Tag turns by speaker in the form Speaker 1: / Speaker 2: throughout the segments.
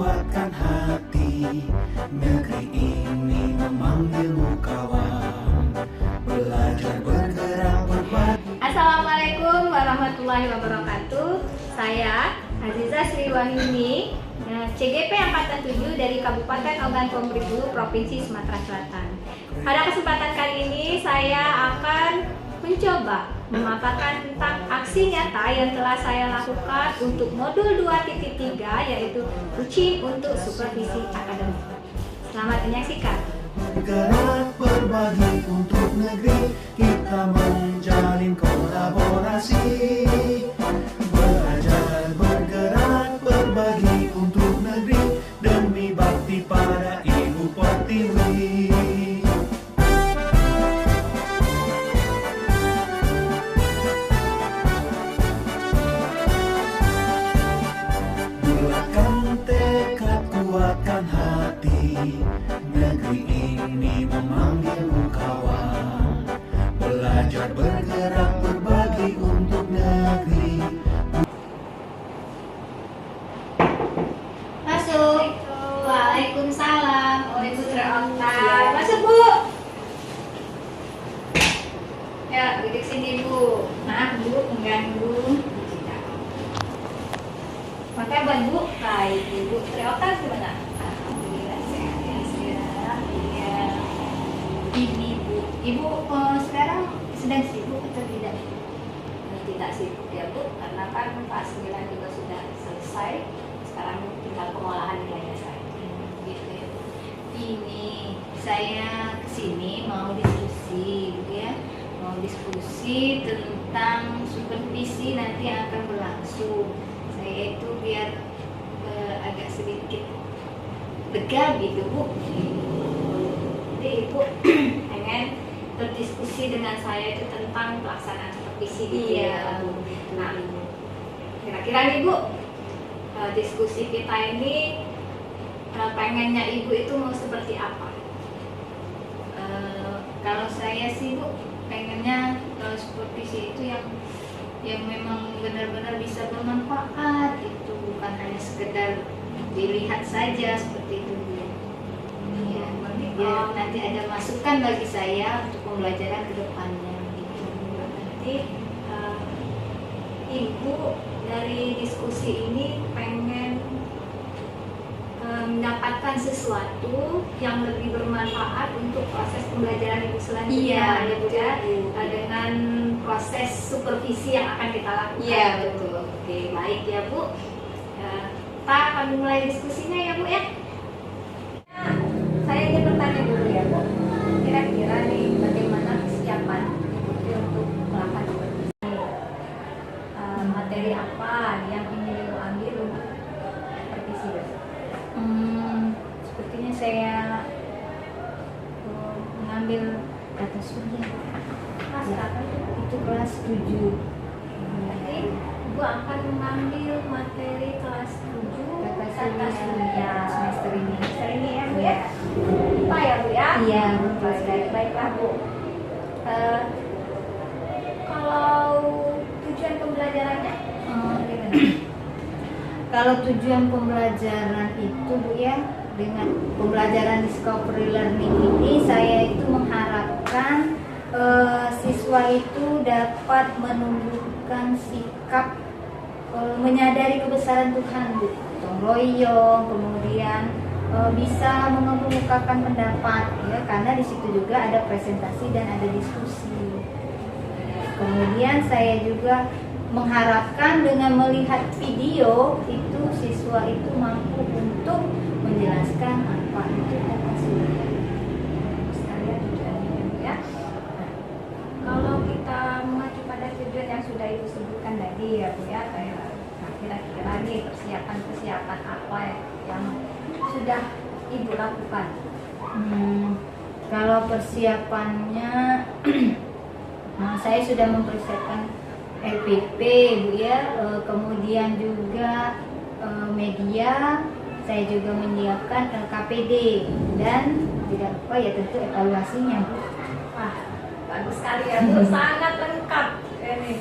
Speaker 1: kuatkan hati. Negeri ini memanggilmu kawan, belajar bergerak berbagi.
Speaker 2: Assalamualaikum warahmatullahi wabarakatuh. Saya Azizah Sri Wahyuni, CGP Angkatan 7 dari Kabupaten Ogan Komering Ulu, Provinsi Sumatera Selatan. Pada kesempatan kali ini saya akan mencoba memaparkan tentang aksi nyata yang telah saya lakukan untuk modul 2.3, yaitu coaching untuk supervisi akademik. Selamat menyaksikan.
Speaker 1: Bergerak berbagi untuk negeri, kita menjalin kolaborasi. Belajar bergerak berbagi untuk negeri, demi bakti pada Ibu Pertiwi. Bulatkan tekad, kuatkan hati, negeri ini memanggilmu kawan, belajar bergerak berbagi untuk negeri.
Speaker 2: Masuk. Waalaikumsalam. Ibu Treokta. Masuk, Bu. Ya, duduk sini, Bu. Maaf, Bu, mengganggu. Maka buat Bu, baik, Ibu Treokta gimana? Alhamdulillah sehat ya, sehat. Iya. Ini, Bu. Ibu sekarang sedang sibuk atau tidak? Tidak sibuk ya, Bu, karena kan fase nilai juga sudah selesai. Sekarang tinggal pengolahan nilainya saja. Gitu ya, Bu. Ini saya kesini mau diskusi, Bu ya. Mau diskusi tentang supervisi nanti yang akan berlangsung. Saya itu biar agak sedikit lega gitu, Bu. Jadi Ibu pengen berdiskusi dengan saya itu tentang pelaksanaan supervisi gitu ya, Bu. Nah, kira-kira nih, Bu, diskusi kita ini pengennya Ibu itu mau seperti apa? Kalau saya sih, Bu, pengennya supervisi itu yang memang benar-benar bisa bermanfaat, itu bukan hanya sekedar dilihat saja seperti itu, Bu. Ya, biar nanti ada masukan bagi saya untuk pembelajaran ke depannya gitu. Nanti Ibu dari diskusi ini pengen mendapatkan sesuatu yang lebih bermanfaat untuk proses pembelajaran Ibu selanjutnya,
Speaker 3: Iya,
Speaker 2: ya, Bu ya,
Speaker 3: betul.
Speaker 2: dengan proses supervisi yang akan kita lakukan.
Speaker 3: Iya, betul.
Speaker 2: Oke, baik ya, Bu. Kita akan mulai diskusinya ya, Bu ya. Nah, saya ingin bertanya dulu ya, Bu. Kira-kira nih bagaimana kesiapan Ibu untuk melakukan supervisi? Materi apa yang ingin Ibu ambil untuk supervisi besok? Sepertinya saya mengambil data surya. Kelas berapa itu? Kelas 7. Berarti Ibu akan mengambil materi kelas 7 data surya semester ini. Semester ini ya, Bu ya? Pak ya, Bu ya?
Speaker 3: Iya, betul.
Speaker 2: Baiklah, Bu. Kalau tujuan pembelajarannya gimana?
Speaker 3: Kalau tujuan pembelajaran itu, Bu ya, dengan pembelajaran discovery learning ini saya itu mengharapkan siswa itu dapat menumbuhkan sikap menyadari kebesaran Tuhan, Bu. Gotong royong, kemudian bisa mengemukakan pendapat ya, karena di situ juga ada presentasi dan ada diskusi. Kemudian saya juga mengharapkan dengan melihat video itu siswa itu mampu untuk menjelaskan apa itu data surya.
Speaker 2: Sekalian tujuannya, Bu ya. Nah, kalau kita mengacu pada tujuan yang sudah Ibu sebutkan tadi ya, Bu ya, kayak kira-kira nih persiapan apa yang sudah Ibu lakukan?
Speaker 3: Kalau persiapannya saya sudah mempersiapkan LPP, Bu ya, kemudian juga media, saya juga menyiapkan LKPD dan tidak lupa ya tentu evaluasinya, Bu.
Speaker 2: Wah, bagus sekali ya, Bu. Sangat lengkap ini.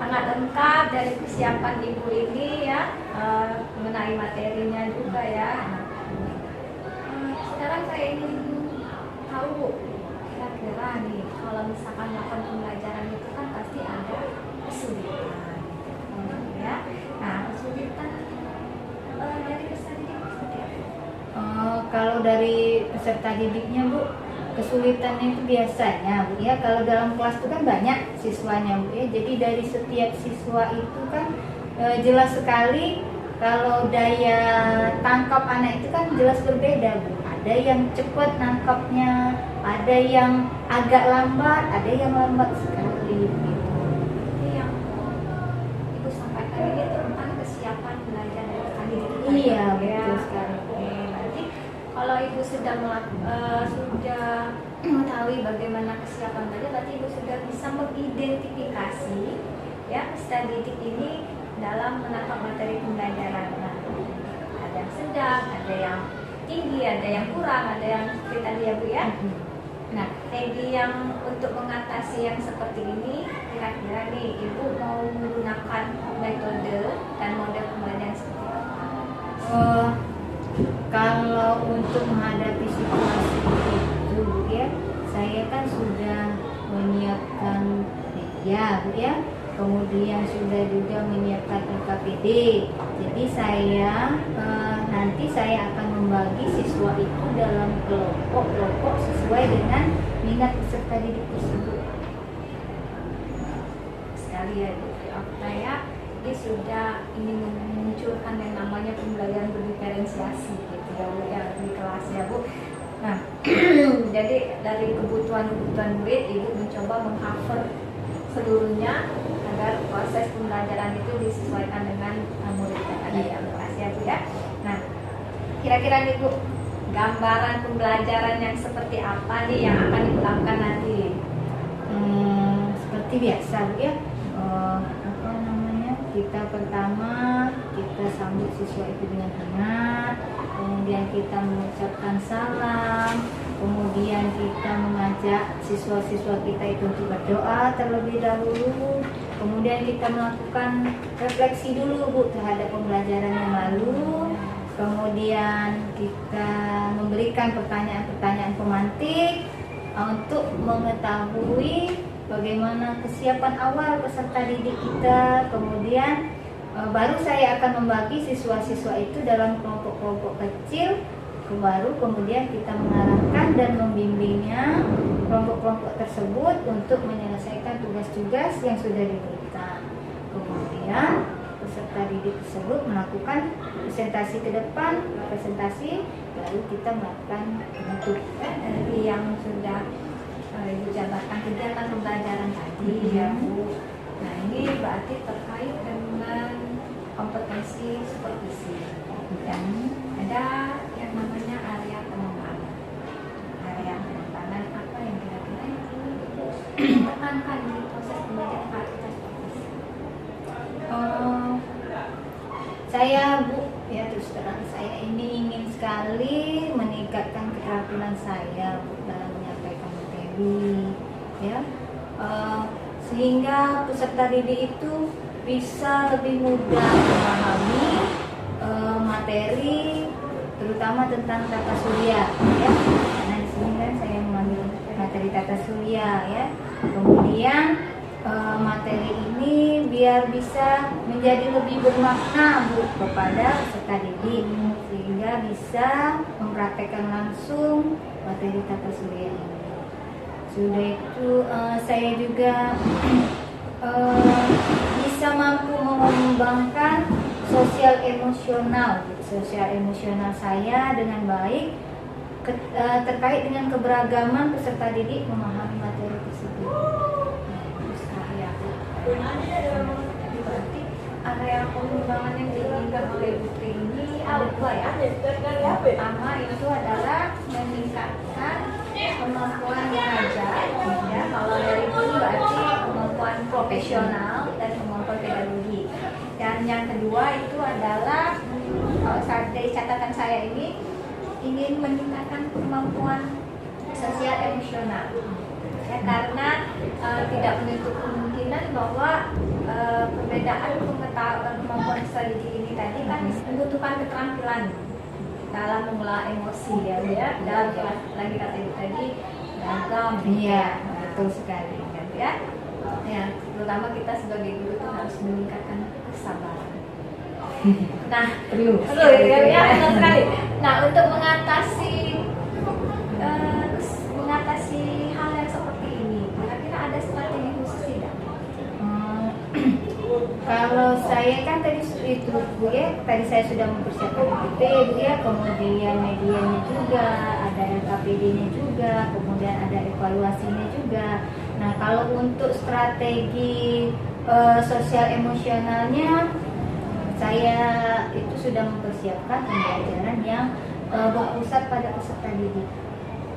Speaker 2: Sangat lengkap dari persiapan Ibu ini ya, mengenai materinya juga ya.
Speaker 3: kalau dari peserta didiknya Bu, kesulitannya itu biasanya Bu ya, kalau dalam kelas itu kan banyak siswanya Bu ya, jadi dari setiap siswa itu kan jelas sekali kalau daya tangkap anak itu kan jelas berbeda Bu. Ada yang cepat nangkapnya, ada yang agak lambat, ada yang lambat sekali gitu.
Speaker 2: Jadi yang Ibu sampaikan ini tentang kesiapan belajar dari tadi.
Speaker 3: Iya, betul sekali.
Speaker 2: Oke, berarti kalau Ibu sudah mengetahui bagaimana kesiapan belajar, berarti Ibu sudah bisa mengidentifikasi ya peserta didik ini dalam menangkap materi pembelajaran. Nah, ada yang sedang, ada yang tinggi, ada yang kurang, ada yang seperti tadi ya Bu ya. Nah, strategi yang untuk mengatasi yang seperti ini, kira-kira nih Ibu mau menggunakan metode dan model pembelajaran seperti apa?
Speaker 3: Kalau untuk menghadapi situasi itu Bu ya, saya kan sudah menyiapkan media Bu ya, kemudian sudah juga menyiapkan LKPD. Jadi nanti saya akan membagi siswa itu dalam kelompok-kelompok sesuai dengan minat peserta didik tersebut.
Speaker 2: Sekali ya Bu, saya ini sudah ingin memunculkan yang namanya pembelajaran berdiferensiasi gitu ya Bu ya di kelas ya Bu. Nah, jadi dari kebutuhan murid Ibu mencoba mengcover seluruhnya agar proses pembelajaran itu disesuaikan dengan murid yang ada di kelas ya Bu ya. Nah, kira-kira nih Bu, gambaran pembelajaran yang seperti apa nih yang akan dilakukan nanti?
Speaker 3: Seperti biasa Bu ya, kita pertama kita sambut siswa itu dengan hangat, kemudian kita mengucapkan salam, kemudian kita mengajak siswa-siswa kita itu untuk berdoa terlebih dahulu, kemudian kita melakukan refleksi dulu Bu terhadap pembelajaran yang lalu, kemudian kita memberikan pertanyaan-pertanyaan pemantik untuk mengetahui bagaimana kesiapan awal peserta didik kita. Kemudian baru saya akan membagi siswa-siswa itu dalam kelompok-kelompok kecil, kemudian kita mengarahkan dan membimbingnya kelompok-kelompok tersebut untuk menyelesaikan tugas-tugas yang sudah diberikan. Kemudian peserta didik tersebut melakukan presentasi ke depan, baru kita melakukan bentuk
Speaker 2: Dari yang sudah Ibu jabarkan kegiatan pembelajaran tadi ya Bu. Nah, ini berarti terkait dengan kompetensi supervisi. Ya. Ada yang namanya area pengembangan. Area pengembangan apa yang kira-kira yang ingin Ibu tekankan di proses pembelajaran kualitas supervisi?
Speaker 3: Saya Bu, ya terus terang saya ini ingin sekali meningkatkan keterampilan saya Bu dalam menyampaikan materi, ya, sehingga peserta didik itu bisa lebih mudah memahami materi, terutama tentang tata surya, ya. Karena di sini kan saya mengambil materi tata surya, ya. Kemudian materi ini biar bisa menjadi lebih bermakna Bu kepada peserta didik, sehingga bisa mempraktekkan langsung materi tata surya ini. Sudah itu saya juga bisa mampu mengembangkan sosial emosional saya dengan baik terkait dengan keberagaman peserta didik memahami materi tersebut.
Speaker 2: Jadi berarti area pengembangan yang diinginkan oleh Putri ini ada dua ya. Yang pertama itu adalah meningkatkan kemampuan mengajar, ya. Kalau dari itu berarti kemampuan profesional dan kemampuan pedagogi. Dan yang kedua itu adalah dari catatan saya ini ingin meningkatkan kemampuan sosial emosional. Ya, karena tidak menutup kemungkinan bahwa perbedaan pengetahuan kemampuan peserta didik ini tadi kan membutuhkan keterampilan dalam mengelola emosi ya, dalam lagi kata Ibu tadi beragam.
Speaker 3: Iya, betul sekali.
Speaker 2: Ya, terutama kita sebagai guru itu harus meningkatkan kesabaran. Nah,
Speaker 3: Perlu
Speaker 2: ya, benar sekali. Nah, untuk mengatasi
Speaker 3: saya kan tadi itu Bu ya, tadi saya sudah mempersiapkan ITP Bu ya, kemudian medianya juga, ada LKPD-nya juga, kemudian ada evaluasinya juga. Nah kalau untuk strategi sosial emosionalnya, saya itu sudah mempersiapkan pembelajaran yang berpusat pada peserta didik.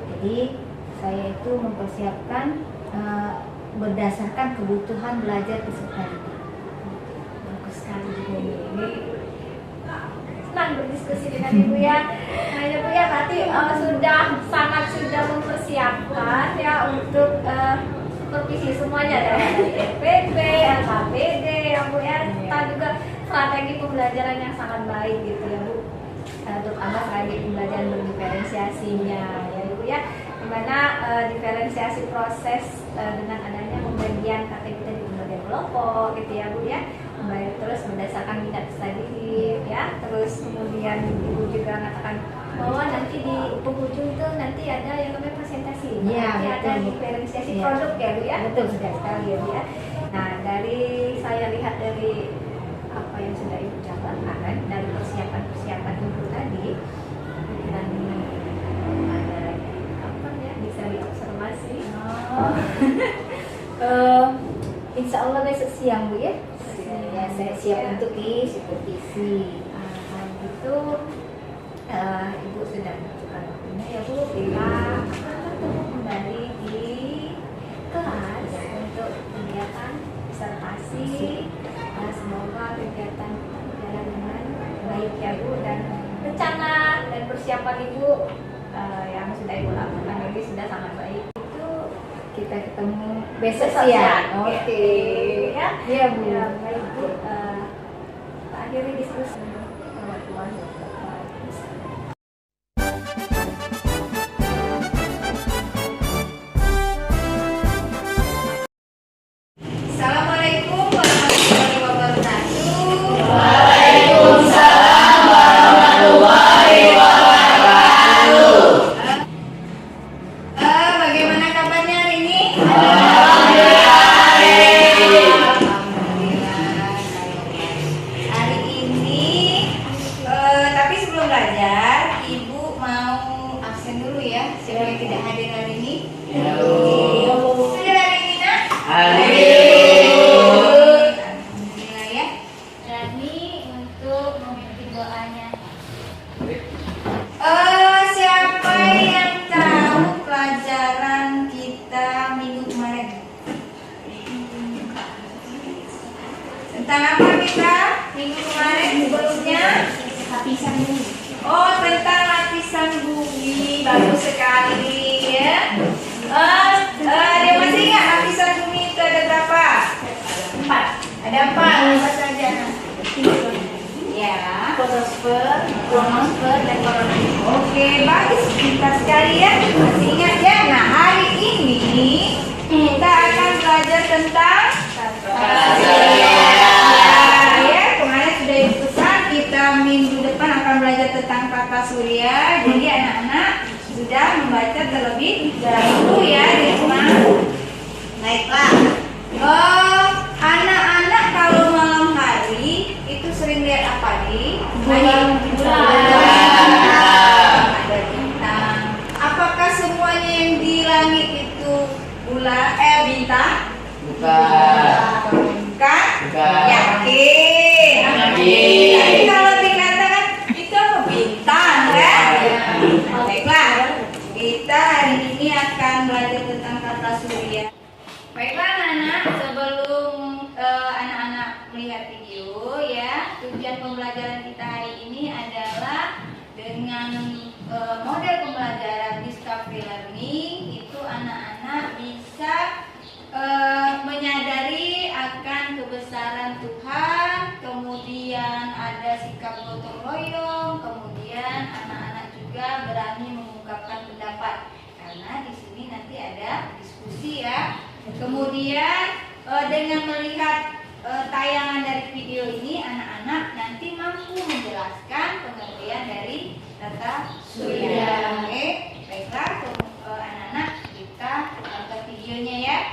Speaker 3: Jadi saya itu mempersiapkan berdasarkan kebutuhan belajar peserta didik. Bagus sekali juga ini.
Speaker 2: Senang berdiskusi dengan Ibu ya. Nah Ibu ya berarti sudah mempersiapkan ya untuk supervisi semuanya dari FPP, LKPD ya Bu ya. Kita juga strategi pembelajaran yang sangat baik gitu ya Bu. Terutama strategi pembelajaran berdiferensiasinya ya Ibu ya. Dimana diferensiasi proses dengan adanya pembagian KTP di berbagai kelompok gitu ya Bu ya. Terus berdasarkan minat tadi ya, terus kemudian Ibu juga mengatakan bahwa nanti di penghujung itu nanti ada yang namanya presentasi,
Speaker 3: ya,
Speaker 2: nanti
Speaker 3: betul,
Speaker 2: ada diferensiasi
Speaker 3: ya.
Speaker 2: produk ya Bu ya.
Speaker 3: Betul
Speaker 2: sekali ya Bu ya. Nah dari saya lihat dari apa yang sudah Ibu jabarkan dari persiapan Ibu tadi, dan ada apa ya bisa diobservasi.
Speaker 3: Insya Allah besok siang Bu ya. Ya, saya siap
Speaker 2: Ya.
Speaker 3: untuk di supervisi.
Speaker 2: Itu Ibu sudah menentukan waktunya ya Bu, kita akan bertemu kembali di kelas untuk kegiatan disertasi. Semoga kegiatan berjalan dengan baik ya Bu, dan rencana dan persiapan Ibu yang sudah Ibu lakukan ini sudah sangat baik. Itu
Speaker 3: Kita ketemu besok
Speaker 2: Besok
Speaker 3: siang.
Speaker 2: siang.
Speaker 3: Oke.
Speaker 2: ya.
Speaker 3: Iya Bu.
Speaker 2: Ya, baik Bu. Kita akhiri diskusi. Warahmatullahi wabarakatuh. Assalamualaikum warahmatullahi wabarakatuh. Bagaimana kabarnya hari ini? Alhamdulillah. Hari ini, tapi sebelum belajar, Ibu mau absen dulu ya. Siapa yang tidak hadir hari ini? Hadir hari ini nak? Alhamdulillah ya. Jadi untuk memimpin doanya. Siapa yang tahu pelajaran kita minggu kemarin? Tentang apa kita minggu kemarin sebelumnya? Lapisan bumi. Oh, tentang lapisan bumi. Bagus sekali ya. Dia masih ingat lapisan bumi itu ada berapa? 4. Ada 4. Apa saja? Ya. Kronosfer, dan koronavirus. Oke, bagus kita sekali ya. Masih ingat ya. Nah, hari ini kita akan belajar tentang ya, kemarin sudah dipesan kita minggu depan akan belajar tentang tata surya. Jadi anak-anak sudah membaca terlebih dahulu ya di rumah. Baiklah. Anak-anak kalau malam hari itu sering lihat apa di
Speaker 3: Bulan.
Speaker 2: Ada bintang. Apakah semuanya yang di langit itu bintang? Bukan. Yakin. Tapi kalau dikatakan itu apa bintang kan? Baiklah. Kita hari ini akan belajar tentang tata surya. Baiklah anak-anak, sebelum anak-anak melihat video ya, tujuan pembelajaran kita hari ini adalah dengan model pembelajaran discovery learning itu anak-anak bisa menyadari akan kebesaran Tuhan, kemudian ada sikap gotong royong, kemudian anak-anak juga berani mengungkapkan pendapat karena di sini nanti ada diskusi ya. Kemudian dengan melihat tayangan dari video ini anak-anak nanti mampu menjelaskan pengertian dari tata surya. Oke, baiklah anak-anak kita tonton videonya ya.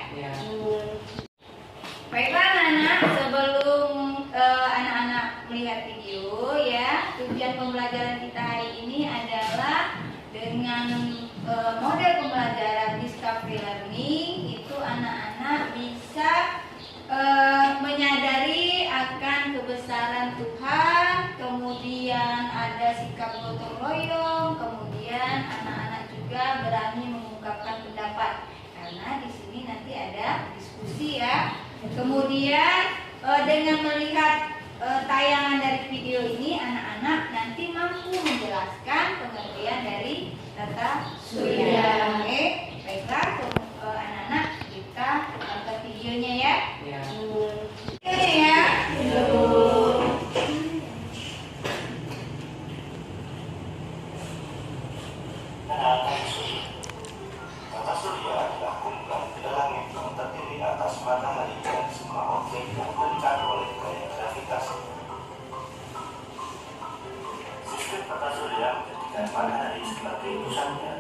Speaker 3: Kemudian dengan melihat tayangan dari video ini, anak-anak nanti mampu menjelaskan pengertian dari tata surya. Oke, baiklah anak-anak, kita tonton videonya ya. Oke ya.
Speaker 4: Tata surya dilakukan pada langit yang terdiri atas matahari dan semua objek yang terikat oleh gaya gravitasi. Sistem tata surya menjadikan matahari sebagai pusatnya.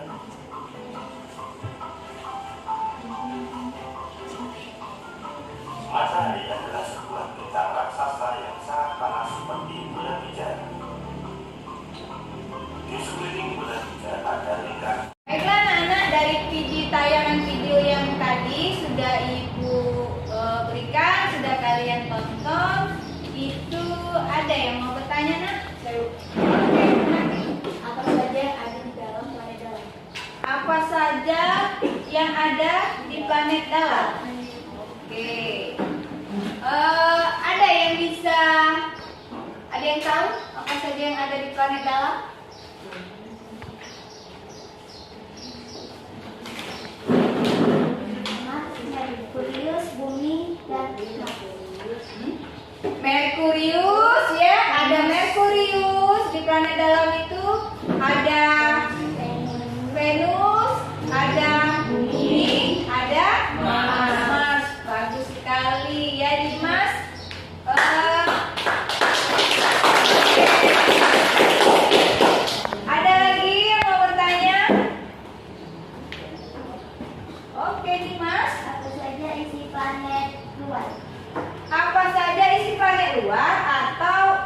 Speaker 4: Matahari adalah sebuah bintang raksasa yang sangat panas seperti bulan pijar. Di sekeliling bulan pijar ada lingkaran.
Speaker 3: Baiklah anak-anak, dari tayangan video yang tadi sudah Ibu berikan, sudah kalian tonton. Itu ada yang mau bertanya, nak? Oke, nanti.
Speaker 2: Apa saja yang ada di dalam planet dalam?
Speaker 3: Apa saja yang ada di planet dalam? Oke. Ada yang tahu apa saja yang ada di planet dalam?
Speaker 2: Merkurius, bumi, dan Merkurius.
Speaker 3: Merkurius ya, ada Merkurius di planet dalam itu, ada Venus, ada bumi, ada Mars. Bagus sekali ya Dimas. Ada lagi yang mau bertanya? Oke Dimas.
Speaker 2: Apa saja isi planet luar?
Speaker 3: Apa saja isi planet luar atau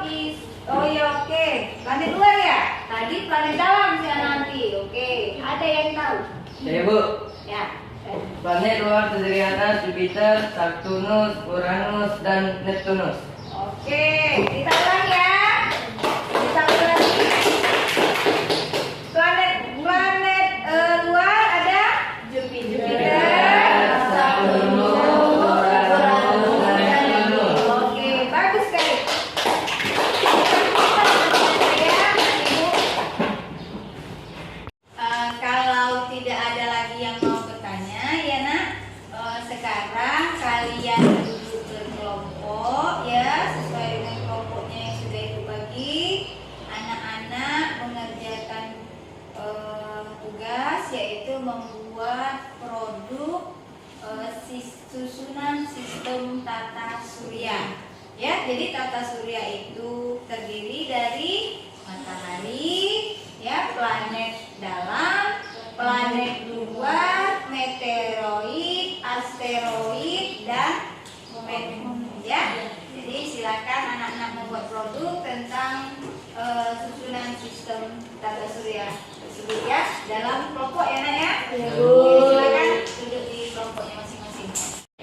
Speaker 3: oh ya oke, planet luar ya? Tadi planet dalam sih nanti. Oke, ada yang tahu?
Speaker 5: Ya Bu,
Speaker 3: Ya.
Speaker 5: planet luar terdiri atas Jupiter, Saturnus, Uranus, dan Neptunus.
Speaker 3: Oke, kita ulang ya. Kita ulang lagi. Planet luar ada Jupiter,
Speaker 5: Saturnus, Uranus, dan Neptunus.
Speaker 3: Oke, bagus sekali. Kalau tidak ada lagi yang mau bertanya, ya nak, sekarang kalian duduk berkelompok ya, sesuai dengan kelompoknya yang sudah Ibu bagi. Anak-anak mengerjakan tugas yaitu membuat produk susunan sistem tata surya. Ya, jadi tata surya itu terdiri dari matahari, ya, planet dalam, planet luar, meteoroid, asteroid, dan komet. Ya, jadi silakan anak-anak membuat produk tentang susunan sistem tata surya tersebut ya, dalam kelompok ya nak ya. Silakan duduk di kelompoknya masing-masing.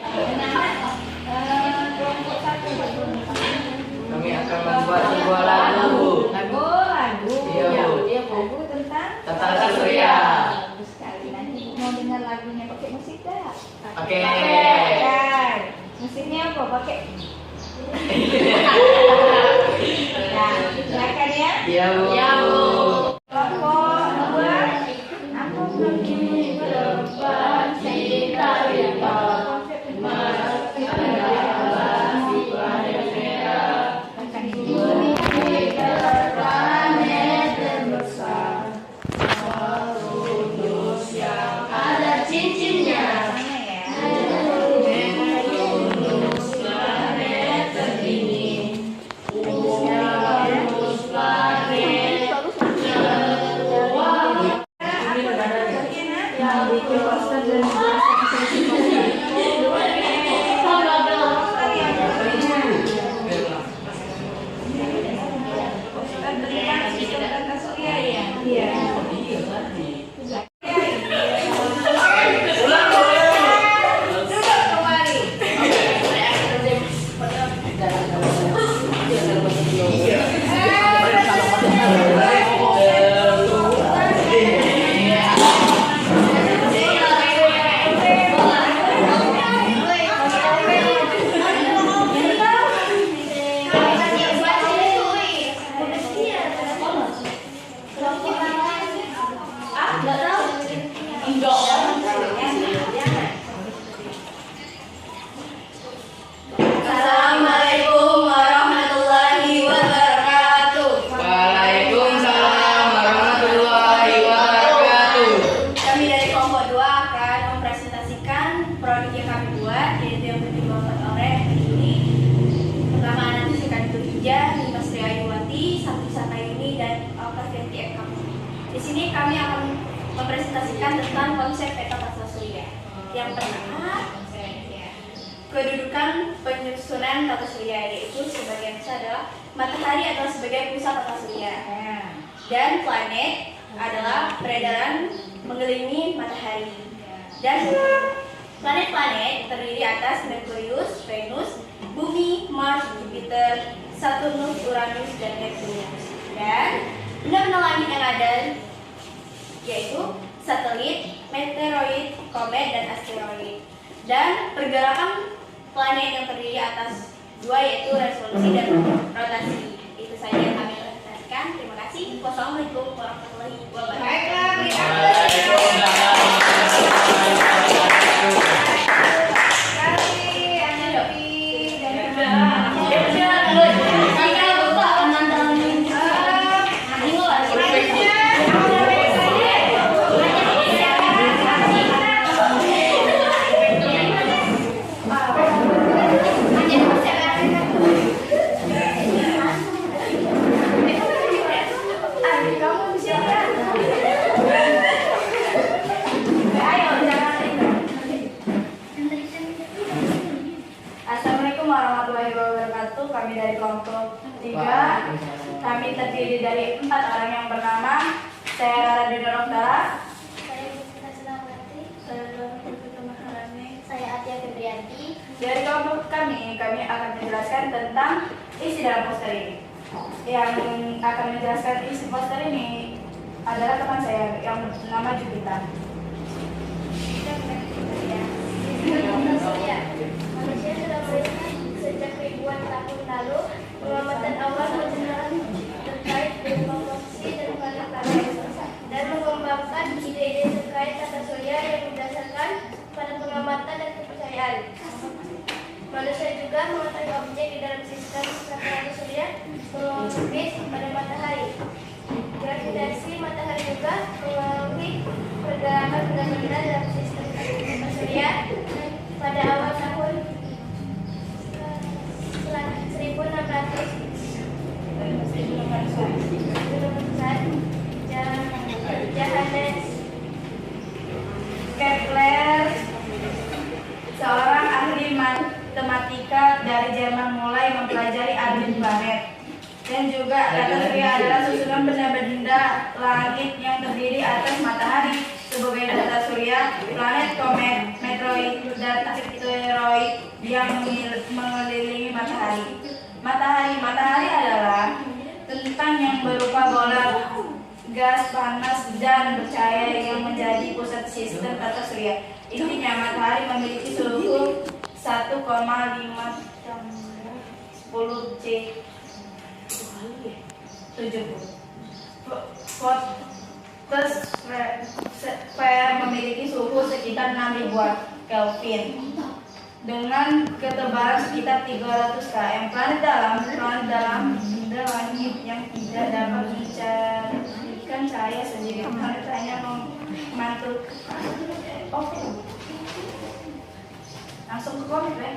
Speaker 3: Anak-anak, kelompok satu
Speaker 5: Kami akan membuat sebuah lagu.
Speaker 3: lagu.
Speaker 5: Iya, Bu.
Speaker 3: Lagu tentang
Speaker 5: Tata surya.
Speaker 3: Bagus sekali. Nanti mau dengar lagunya pakai musik tak?
Speaker 5: Oke.
Speaker 3: Pakai. Musiknya apa? Pakai. Nah, silakan ya.
Speaker 5: Iya, Bu.
Speaker 3: Kelompok dua. Apa lagi?
Speaker 2: Depan kita lihat planet terbesar, Merkurius yang ada cincinnya.
Speaker 3: Mana ya?
Speaker 2: Merkurius planet tertinggi, Uranus planet sini kami akan mempresentasikan tentang konsep peta tata surya. Yang pertama, kedudukan penyusunan tata surya, yaitu sebagian besar adalah matahari adalah sebagai pusat tata surya, dan planet adalah peredaran mengelilingi matahari. Dan planet-planet terdiri atas Merkurius, Venus, Bumi, Mars, Jupiter, Saturnus, Uranus, dan Neptunus. Dan benda-benda langit yang ada yaitu satelit, meteoroid, komet, dan asteroid. Dan pergerakan planet yang terdiri atas dua, yaitu revolusi dan rotasi. Itu saja yang kami presentasikan. Terima kasih. Wassalamualaikum warahmatullahi wabarakatuh. Assalamualaikum warahmatullahi wabarakatuh. Kami dari kelompok 3. Kami terdiri dari 4 orang yang bernama saya Rara Dinor Oktara,
Speaker 6: Saya Rizka Selamati.
Speaker 2: saya Lorna Maharani.
Speaker 6: Saya Atia Febrianti.
Speaker 2: Dari kelompok kami akan menjelaskan tentang isi dalam poster ini. Yang akan menjelaskan isi poster ini adalah teman saya yang bernama Jupiter.
Speaker 6: Tata surya. Manusia sudah melihat sejak ribuan tahun lalu pengamatan awal menjelaskan terkait dengan komposisi dan planet-planet dan mengembangkan ide-ide terkait tata surya yang berdasarkan pada pengamatan dan kepercayaan. Manusia juga mengetahui objek di dalam sistem tata surya mengorbit pada matahari. Gravitasi matahari juga mengaruhi pergerakan benda-benda dalam sistem tata surya. Pada awal tahun 1600 Johannes
Speaker 2: Kepler, seorang ahli matematika dari Jerman, mulai mempelajari orbit planet. Dan juga tata surya adalah susunan benda-benda langit yang terdiri atas matahari sebagai tata surya, planet, komet, meteoroid, dan asteroid yang mengelilingi matahari. Matahari adalah bentang yang berupa bola gas panas dan bercahaya yang menjadi pusat sistem tata surya. Intinya matahari memiliki suhu 1,5 10 C 70. Fotosfer memiliki suhu sekitar 6000 Kelvin dengan ketebalan sekitar 300 km. Planet dalam benda langit yang tidak dapat mencarikan cahaya sendiri. Planet hanya memantulkan. Oke. Langsung ke komet, ya.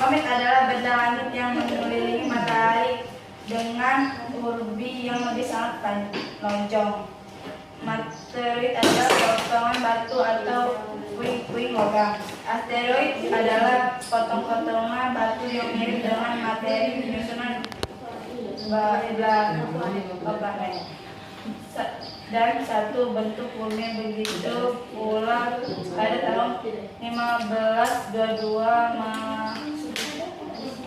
Speaker 2: Komet adalah benda langit yang mengelilingi matahari dengan urbi yang lebih sangat lonjong. Meteoroid adalah potongan batu atau puing-puing logam. Asteroid adalah potong-potongan batu yang mirip dengan materi penyusunan planet. Dan satu bentuk bumi. Begitu pula pada tahun 1522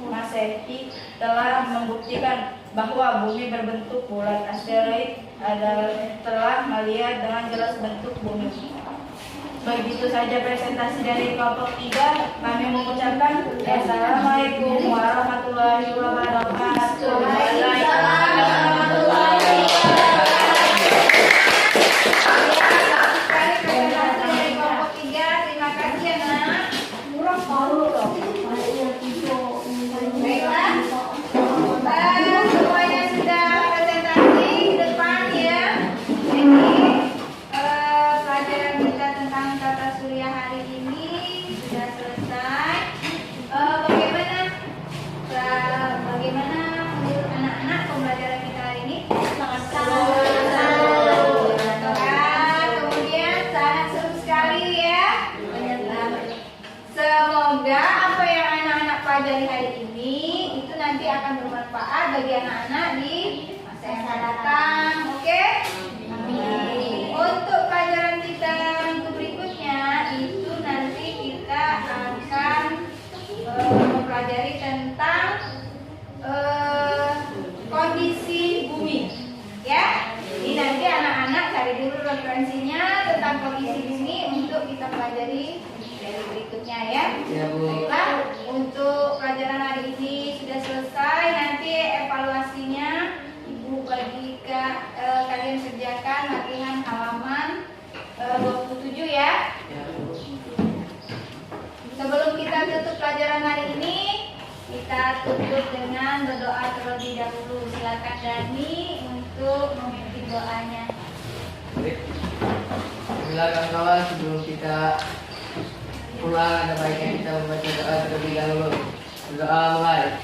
Speaker 2: Masehi telah membuktikan bahwa bumi berbentuk bulat. Asteroid telah melihat dengan jelas bentuk bumi. Begitu saja presentasi dari kelompok 3. Kami mengucapkan Assalamualaikum warahmatullahi wabarakatuh.
Speaker 3: Semuanya sudah presentasi di depan ya. Jadi pelajaran kita tentang tata surya hari ini sudah selesai. Bagaimana menurut anak-anak pembelajaran kita hari ini? Sangat bagi anak-anak di masa yang akan datang. Oke? Untuk pelajaran kita minggu berikutnya itu nanti kita akan mempelajari tentang kondisi bumi. Ya, jadi nanti anak-anak cari dulu referensinya tentang kondisi bumi untuk kita pelajari dari berikutnya ya.
Speaker 5: Ya Bu.
Speaker 3: Baiklah, untuk pelajaran hari ini sudah selesai. Nanti evaluasinya Ibu bagi ke kalian kerjakan latihan halaman 27 ya.
Speaker 5: Ya Bu.
Speaker 3: Sebelum kita tutup pelajaran hari ini, kita tutup dengan berdoa terlebih dahulu. Silakan Dani untuk memimpin doanya.
Speaker 5: Silakan kawan, sebelum kita pulang ada baiknya kita membaca doa terlebih dahulu. Doa mulai.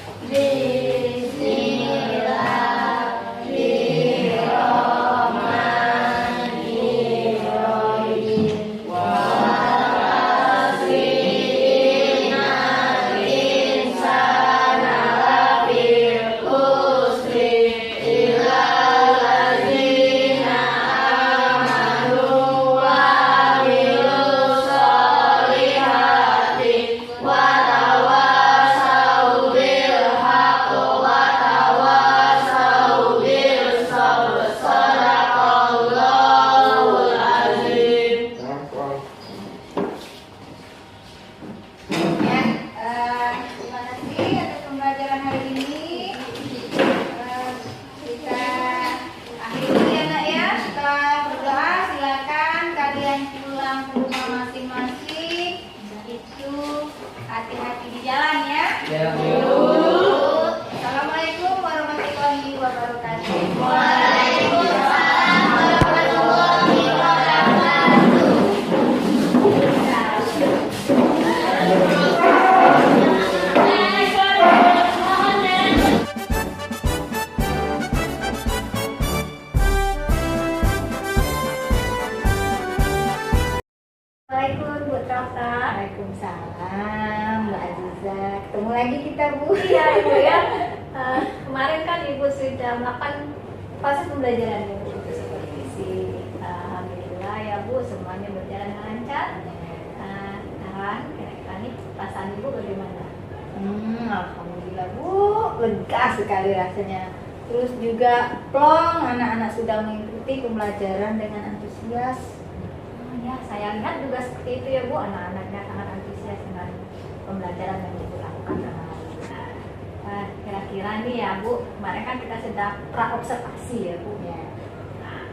Speaker 3: Terima kasih atas pembelajaran hari ini. Kita akhiri ya nak ya. Setelah berdoa silakan kalian pulang ke rumah masing-masing. Itu hati-hati di jalan ya.
Speaker 5: Ya Bu.
Speaker 3: Assalamualaikum warahmatullahi wabarakatuh.
Speaker 6: Waalaikumsalam warahmatullahi
Speaker 3: Assalamualaikum Bu Trausta. Waalaikumsalam Mbak Aziza. Ketemu lagi kita Bu.
Speaker 2: Iya Ibu ya. Kemarin kan Ibu sudah melakukan proses pembelajaran Ibu seperti fisik. Alhamdulillah ya Bu, semuanya berjalan lancar. Sekarang kira-kira nih perasaan Ibu bagaimana?
Speaker 3: Alhamdulillah Bu, lega sekali rasanya. Terus juga plong, anak-anak sudah mengikuti pembelajaran dengan antusias.
Speaker 2: Ya, saya lihat juga seperti itu ya Bu, anak-anaknya sangat antusias dengan pembelajaran yang Ibu lakukan kemarin. Kira-kira nih ya Bu, kemarin kan kita sudah praobservasi ya Bu ya.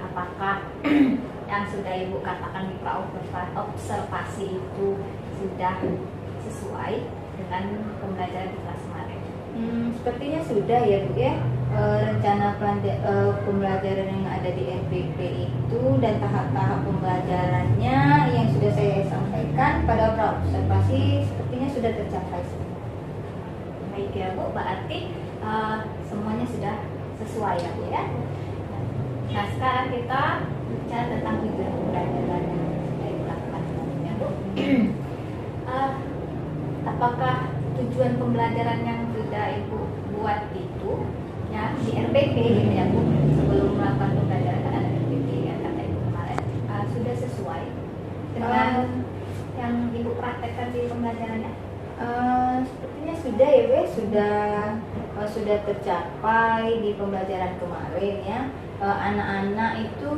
Speaker 2: Apakah yang sudah Ibu katakan di praobservasi itu sudah sesuai dengan pembelajaran di kelas kemarin?
Speaker 3: Sepertinya sudah ya Bu ya. Rencana pembelajaran yang ada di RPP itu dan tahap-tahap pembelajarannya yang sudah saya sampaikan pada praobservasi sepertinya sudah tercapai semua.
Speaker 2: Baik ya Bu, berarti semuanya sudah sesuai ya Bu ya. Nah sekarang kita bicara tentang tujuan pembelajaran yang sudah dilakukan ya Bu. Apakah tujuan pembelajaran yang sudah Ibu buat itu ya di RPP gitu ya Bu, sebelum melakukan pembelajaran kan ada RPP ya kata Ibu kemarin, sudah sesuai dengan yang Ibu praktekkan di pembelajarannya?
Speaker 3: Sepertinya sudah ya Bu, sudah tercapai di pembelajaran kemarin ya. Anak-anak itu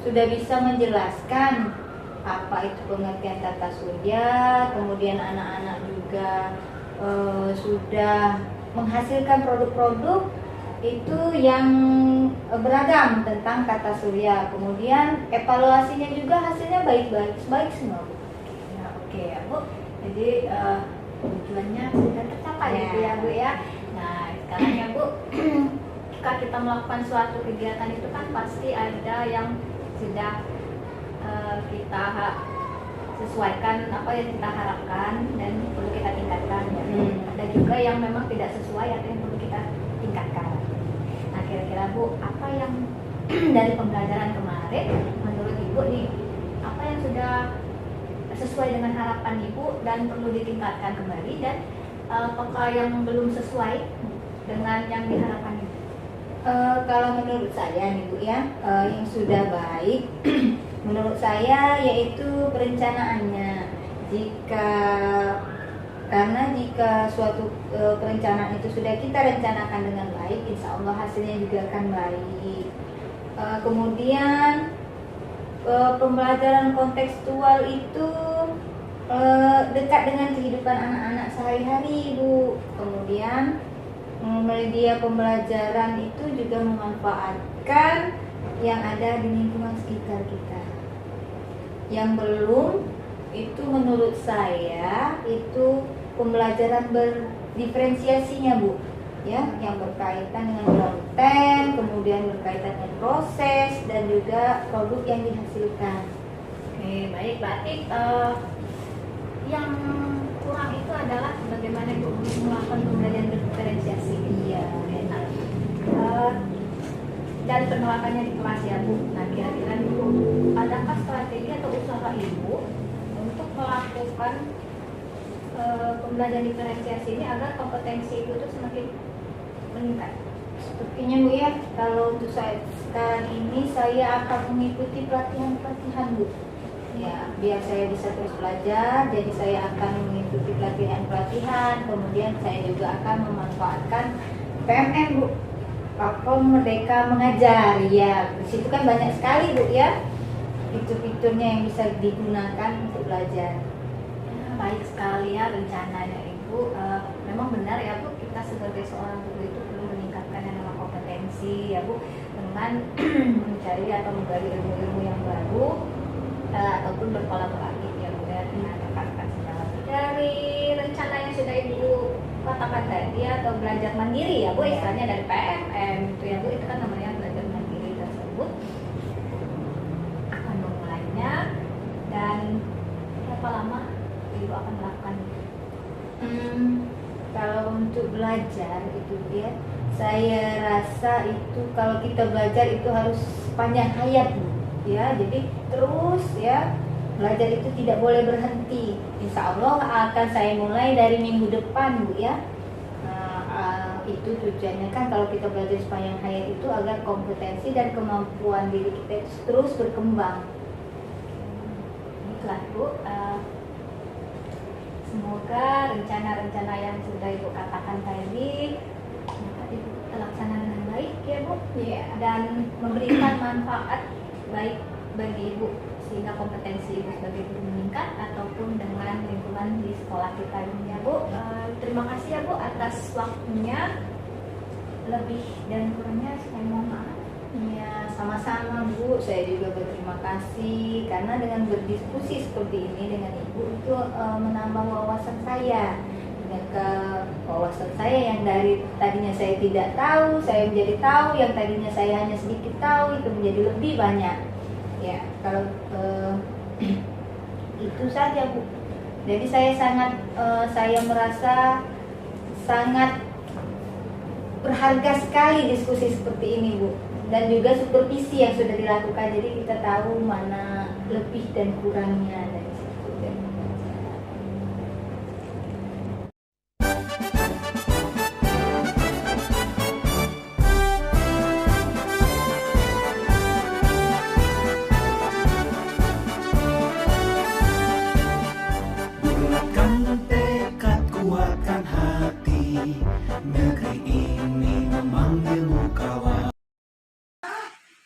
Speaker 3: sudah bisa menjelaskan apa itu pengertian tata surya, kemudian anak-anak juga sudah menghasilkan produk-produk itu yang beragam tentang tata surya. Kemudian evaluasinya juga hasilnya baik semua Bu.
Speaker 2: Ya, oke ya Bu. Jadi tujuannya sudah tercapai ya Bu ya. Nah sekarang ya Bu, jika kita melakukan suatu kegiatan itu kan pasti ada yang sudah kita sesuaikan apa yang kita harapkan dan perlu kita tingkatkan ya. Ada juga yang memang tidak sesuai atau yang perlu kita tingkatkan. Nah kira-kira Bu, apa yang dari pembelajaran kemarin menurut Ibu nih, apa yang sudah sesuai dengan harapan Ibu dan perlu ditingkatkan kembali, dan apakah yang belum sesuai dengan yang diharapkan Ibu?
Speaker 3: Kalau menurut saya nih Bu ya, yang sudah baik menurut saya yaitu perencanaannya. Karena jika suatu perencanaan itu sudah kita rencanakan dengan baik, insya Allah hasilnya juga akan baik. Kemudian pembelajaran kontekstual itu dekat dengan kehidupan anak-anak sehari-hari, Bu. Kemudian media pembelajaran itu juga memanfaatkan yang ada di lingkungan sekitar kita. Yang belum itu menurut saya itu pembelajaran berdiferensiasinya, Bu. Ya, yang berkaitan dengan konten, kemudian berkaitan dengan proses dan juga produk yang dihasilkan.
Speaker 2: Oke, baik. Berarti yang kurang itu adalah bagaimana Ibu melakukan pembelajaran berdiferensiasi.
Speaker 3: Iya.
Speaker 2: Nah, dan penerapannya di kelas ya Bu. Nah, kira-kira Ibu, adakah strategi atau usaha Ibu untuk melakukan pembelajaran diferensiasi ini agar kompetensi Ibu itu semakin meningkat?
Speaker 3: Sepertinya Bu ya, kalau untuk saya sekarang ini saya akan mengikuti pelatihan-pelatihan, Bu. Ya, biar saya bisa terus belajar, jadi saya akan mengikuti pelatihan-pelatihan, kemudian saya juga akan memanfaatkan PMM, Bu. Platform Merdeka Mengajar. Ya, di situ kan banyak sekali, Bu ya, fitur-fiturnya yang bisa digunakan untuk belajar.
Speaker 2: Baik sekali ya rencananya Ibu. Memang benar ya Bu, kita sebagai seorang guru itu perlu meningkatkan yang namanya kompetensi ya Bu, dengan mencari atau menggali ilmu-ilmu yang baru ataupun berkolaborasi ya Bu ya dengan rekan-rekan sejawat. Dari rencana yang sudah Ibu katakan tadi atau belajar mandiri ya Bu, istilahnya dari PMM itu ya Bu, itu kan namanya belajar mandiri tersebut, akan memulainya dan berapa lama Ibu akan melakukan?
Speaker 3: Kalau untuk belajar itu ya, saya rasa itu kalau kita belajar itu harus sepanjang hayat, Bu. Ya, jadi terus ya belajar itu tidak boleh berhenti. Insya Allah akan saya mulai dari minggu depan, Bu ya. Itu tujuannya kan kalau kita belajar sepanjang hayat itu agar kompetensi dan kemampuan diri kita itu terus berkembang.
Speaker 2: Baiklah Bu, semoga rencana-rencana yang sudah Ibu katakan tadi dapat Ibu terlaksana dengan baik ya Bu, dan memberikan manfaat baik bagi Ibu sehingga kompetensi Ibu sebagai guru meningkat ataupun dengan lingkungan di sekolah kita ini ya Bu. Terima kasih ya Bu atas waktunya, lebih dan kurangnya saya mohon maaf.
Speaker 3: Ya, sama-sama Bu. Saya juga berterima kasih karena dengan berdiskusi seperti ini dengan Ibu itu menambah wawasan saya. Dengan wawasan saya yang dari tadinya saya tidak tahu, saya menjadi tahu, yang tadinya saya hanya sedikit tahu itu menjadi lebih banyak. Ya, kalau itu saja Bu. Jadi saya merasa sangat berharga sekali diskusi seperti ini Bu, dan juga supervisi yang sudah dilakukan, jadi kita tahu mana lebih dan kurangnya dari situ.
Speaker 1: Bulatkan tekad, kuatkan hati, negeri ini memanggilmu kawan.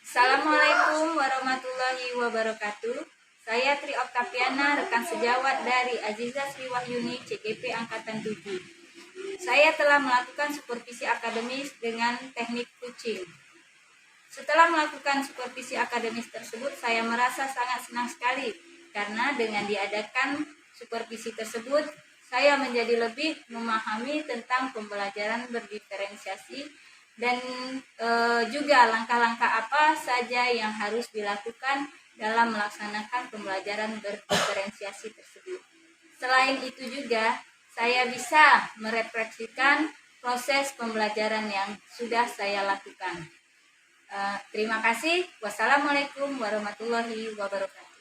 Speaker 3: Assalamualaikum warahmatullahi wabarakatuh. Saya Tri Oktaviana, rekan sejawat dari Azizah Sri Wahyuni CGP Angkatan 7. Saya telah melakukan supervisi akademis dengan teknik coaching. Setelah melakukan supervisi akademis tersebut, saya merasa sangat senang sekali karena dengan diadakan supervisi tersebut, saya menjadi lebih memahami tentang pembelajaran berdiferensiasi dan juga langkah-langkah apa saja yang harus dilakukan dalam melaksanakan pembelajaran berdiferensiasi tersebut. Selain itu juga, saya bisa merefleksikan proses pembelajaran yang sudah saya lakukan. Terima kasih. Wassalamualaikum warahmatullahi wabarakatuh.